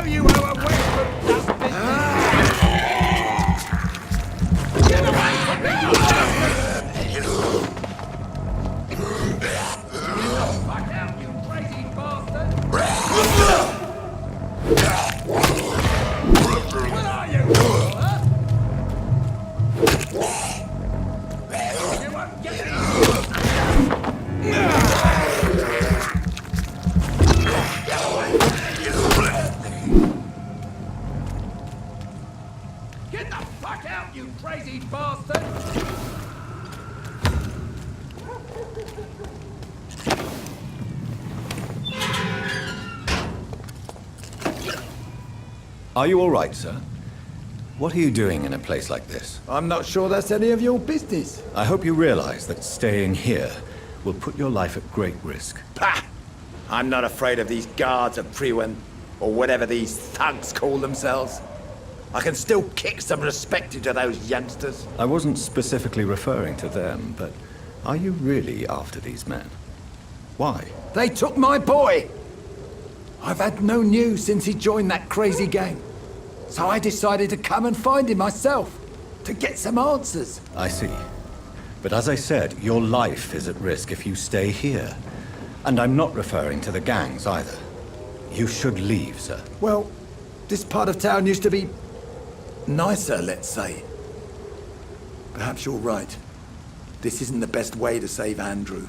know you owe a wet foot dust business. Get away from me, you fuck out, you crazy bastard! What are you, huh? You won't get any. Get the fuck out, you crazy bastard! Are you all right, sir? What are you doing in a place like this? I'm not sure that's any of your business. I hope you realize that staying here will put your life at great risk. Pah! I'm not afraid of these guards of Priwen, or whatever these thugs call themselves. I can still kick some respect into those youngsters. I wasn't specifically referring to them, but are you really after these men? Why? They took my boy! I've had no news since he joined that crazy gang. So I decided to come and find him myself, to get some answers. I see. But as I said, your life is at risk if you stay here. And I'm not referring to the gangs either. You should leave, sir. Well, this part of town used to be nicer, let's say. Perhaps you're right. This isn't the best way to save Andrew.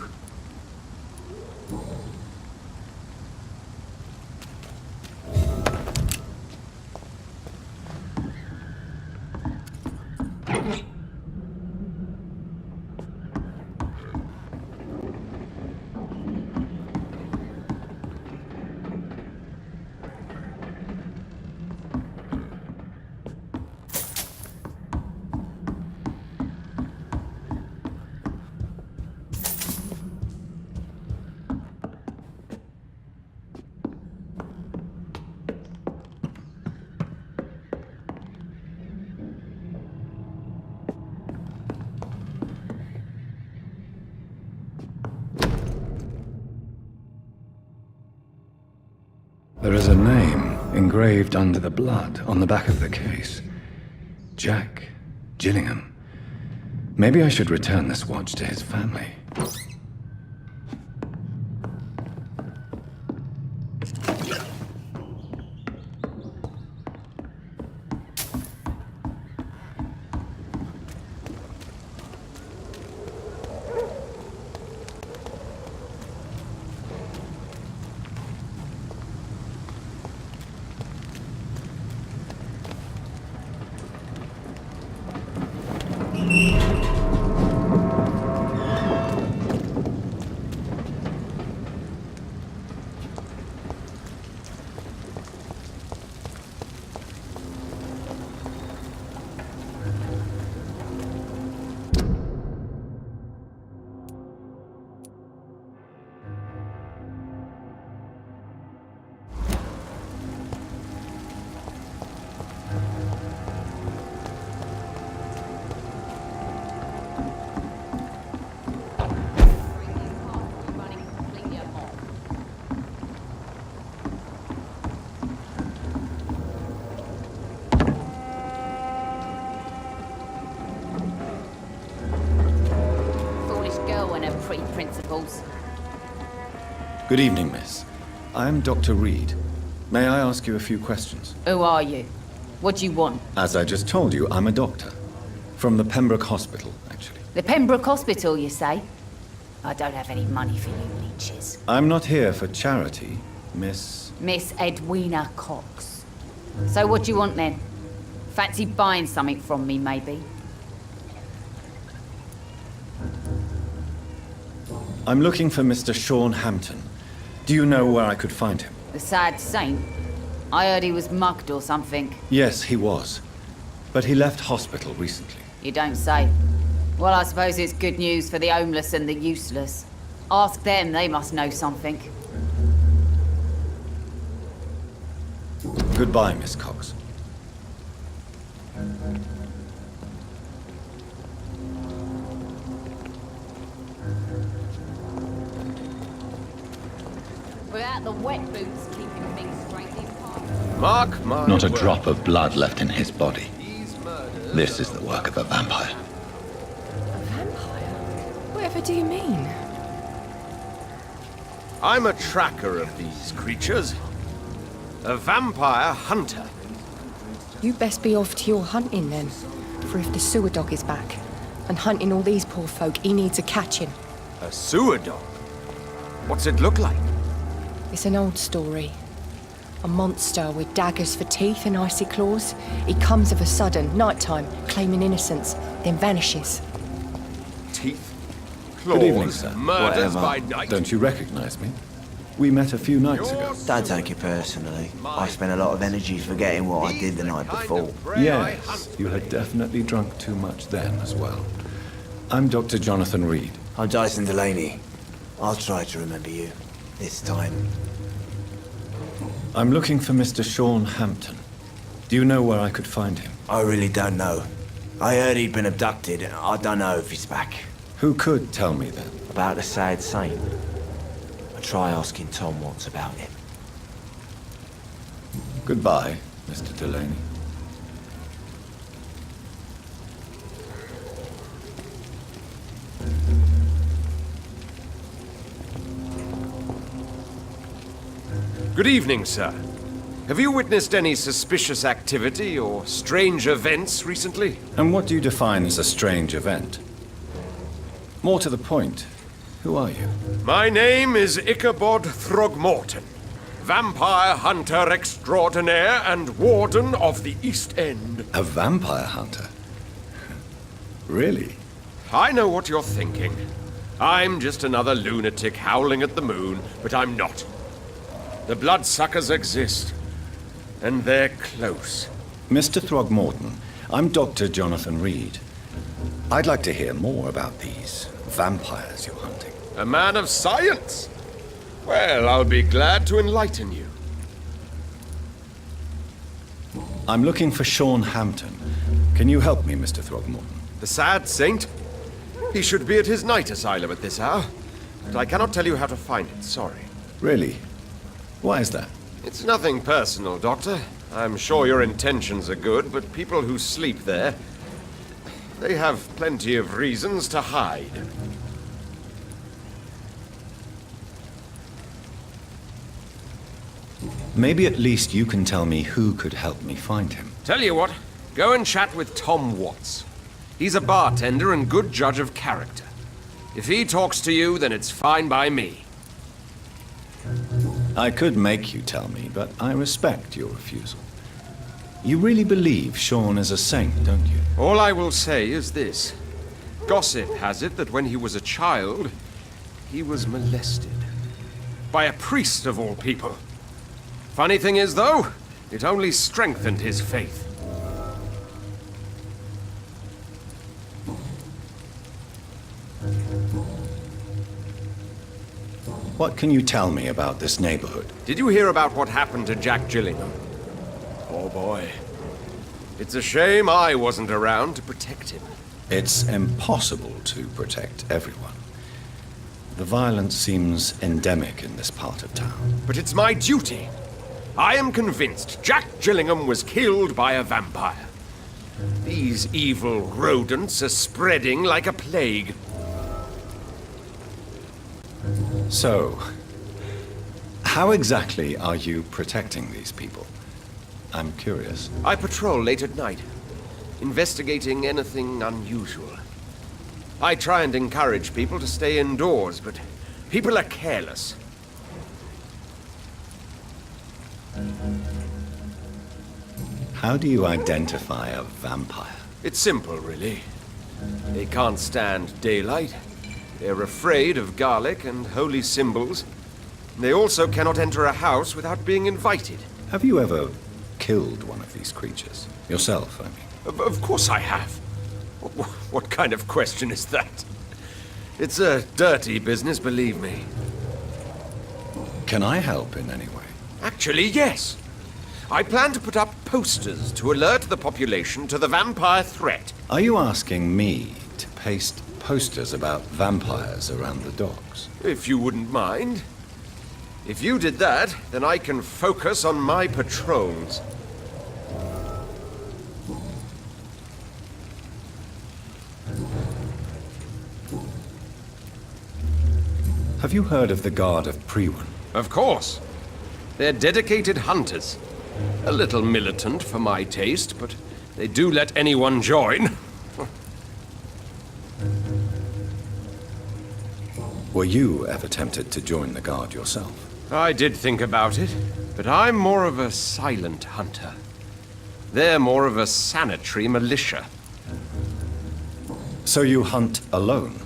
There is a name engraved under the blood on the back of the case. Jack Gillingham. Maybe I should return this watch to his family. Principles. Good evening, miss. I'm Dr. Reed. May I ask you a few questions? Who are you? What do you want? As I just told you, I'm a doctor. From the Pembroke Hospital, actually. The Pembroke Hospital, you say? I don't have any money for you leeches. I'm not here for charity, Miss... Miss Edwina Cox. So what do you want then? Fancy buying something from me, maybe? I'm looking for Mr. Sean Hampton. Do you know where I could find him? The sad saint? I heard he was mugged or something. Yes, he was. But he left hospital recently. You don't say. Well, I suppose it's good news for the homeless and the useless. Ask them, they must know something. Goodbye, Miss Cox. Without the wet boots keeping things straight in park. Mark my Not a word. drop of blood left in his body. These murders This is the work of a vampire. A vampire? Whatever do you mean? I'm a tracker of these creatures. A vampire hunter. You best be off to your hunting then. For if the sewer dog is back and hunting all these poor folk, he needs a catching. A sewer dog? What's it look like? It's an old story. A monster with daggers for teeth and icy claws. He comes of a sudden, nighttime, claiming innocence, then vanishes. Teeth? Claws? Good evening, sir. Murders Whatever. by night? Don't you recognize me? We met a few nights ago. Don't take it personally. I spent a lot of energy forgetting what I did the night before. Yes, you had definitely drunk too much then as well. I'm Dr. Jonathan Reed. I'm Dyson Delaney. I'll try to remember you. This time. I'm looking for Mr. Sean Hampton. Do you know where I could find him? I really don't know. I heard he'd been abducted. I don't know if he's back. Who could tell me then? About the sad saint. I'll try asking Tom what's about him. Goodbye, Mr. Delaney. Good evening, sir. Have you witnessed any suspicious activity or strange events recently? And what do you define as a strange event? More to the point, who are you? My name is Ichabod Throgmorton, vampire hunter extraordinaire and warden of the East End. A vampire hunter? Really? I know what you're thinking. I'm just another lunatic howling at the moon, but I'm not. The bloodsuckers exist, and they're close. Mr. Throgmorton, I'm Dr. Jonathan Reed. I'd like to hear more about these vampires you're hunting. A man of science? Well, I'll be glad to enlighten you. I'm looking for Sean Hampton. Can you help me, Mr. Throgmorton? The sad saint? He should be at his night asylum at this hour, but I cannot tell you how to find it, sorry. Really? Why is that? It's nothing personal, Doctor. I'm sure your intentions are good, but people who sleep there, they have plenty of reasons to hide. Maybe at least you can tell me who could help me find him. Tell you what, go and chat with Tom Watts. He's a bartender and good judge of character. If he talks to you, then it's fine by me. I could make you tell me, but I respect your refusal. You really believe Sean is a saint, don't you? All I will say is this. Gossip has it that when he was a child, he was molested. By a priest of all people. Funny thing is, though, it only strengthened his faith. What can you tell me about this neighborhood? Did you hear about what happened to Jack Gillingham? Poor boy. It's a shame I wasn't around to protect him. It's impossible to protect everyone. The violence seems endemic in this part of town. But it's my duty. I am convinced Jack Gillingham was killed by a vampire. These evil rodents are spreading like a plague. So, how exactly are you protecting these people? I'm curious. I patrol late at night, investigating anything unusual. I try and encourage people to stay indoors, but people are careless. How do you identify a vampire? It's simple, really. They can't stand daylight. They're afraid of garlic and holy symbols. They also cannot enter a house without being invited. Have you ever killed one of these creatures? Yourself, I mean. Of course I have. What kind of question is that? It's a dirty business, believe me. Can I help in any way? Actually, yes. I plan to put up posters to alert the population to the vampire threat. Are you asking me to paste posters about vampires around the docks? If you wouldn't mind. If you did that, then I can focus on my patrols. Have you heard of the Guard of Priwen? Of course. They're dedicated hunters. A little militant for my taste, but they do let anyone join. Were you ever tempted to join the Guard yourself? I did think about it, but I'm more of a silent hunter. They're more of a sanitary militia. So you hunt alone?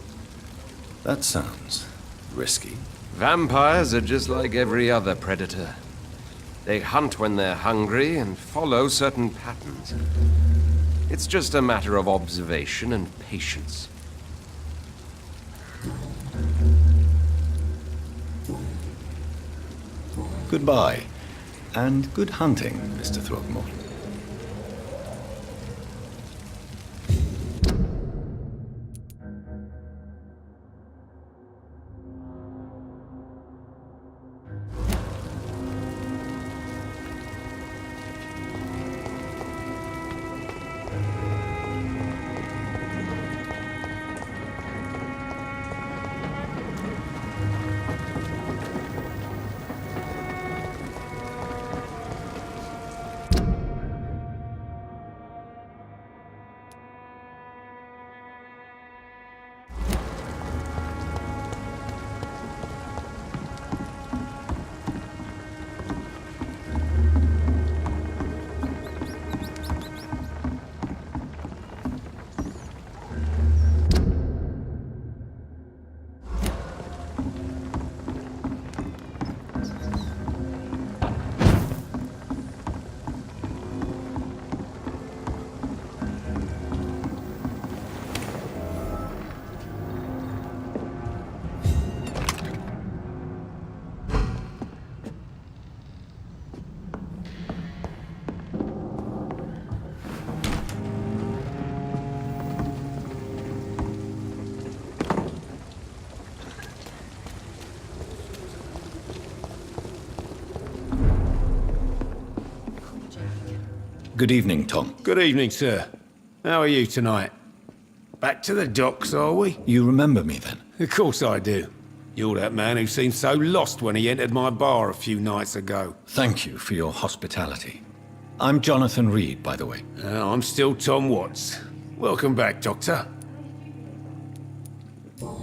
That sounds risky. Vampires are just like every other predator. They hunt when they're hungry and follow certain patterns. It's just a matter of observation and patience. Goodbye, and good hunting, Mr. Throckmorton. Good evening, Tom. Good evening, sir. How are you tonight? Back to the docks, are we? You remember me then? Of course I do. You're that man who seemed so lost when he entered my bar a few nights ago. Thank you for your hospitality. I'm Jonathan Reed, by the way. I'm still Tom Watts. Welcome back, Doctor.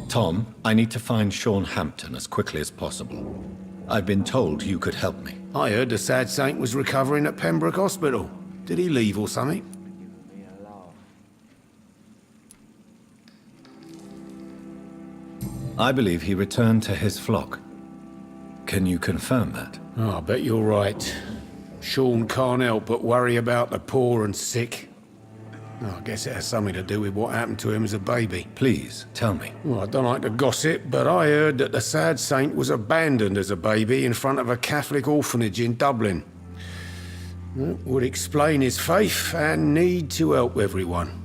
Tom, I need to find Sean Hampton as quickly as possible. I've been told you could help me. I heard the sad saint was recovering at Pembroke Hospital. Did he leave or something? I believe he returned to his flock. Can you confirm that? Oh, I bet you're right. Sean can't help but worry about the poor and sick. Oh, I guess it has something to do with what happened to him as a baby. Please, tell me. Well, I don't like to gossip, but I heard that the sad saint was abandoned as a baby in front of a Catholic orphanage in Dublin. That would explain his faith and need to help everyone.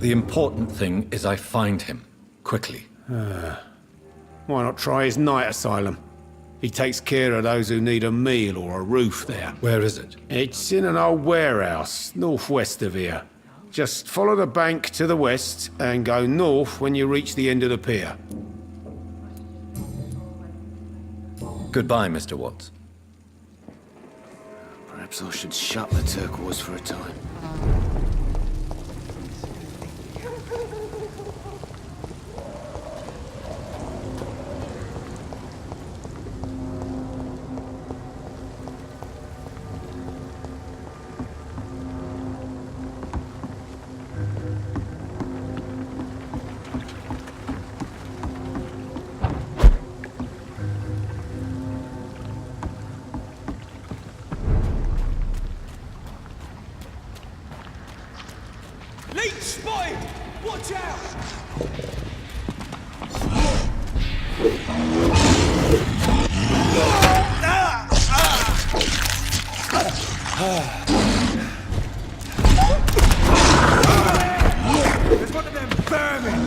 The important thing is I find him. Quickly. Why not try his night asylum? He takes care of those who need a meal or a roof there. Where is it? It's in an old warehouse, northwest of here. Just follow the bank to the west and go north when you reach the end of the pier. Goodbye, Mr. Watts. Perhaps I should shut the turquoise for a time. Leech spotted! Watch out! There's one of them vermin!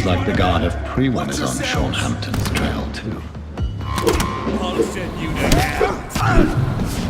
Seems like the god of Prewin is on Sean Hampton's trail, too. I'll send you to hell.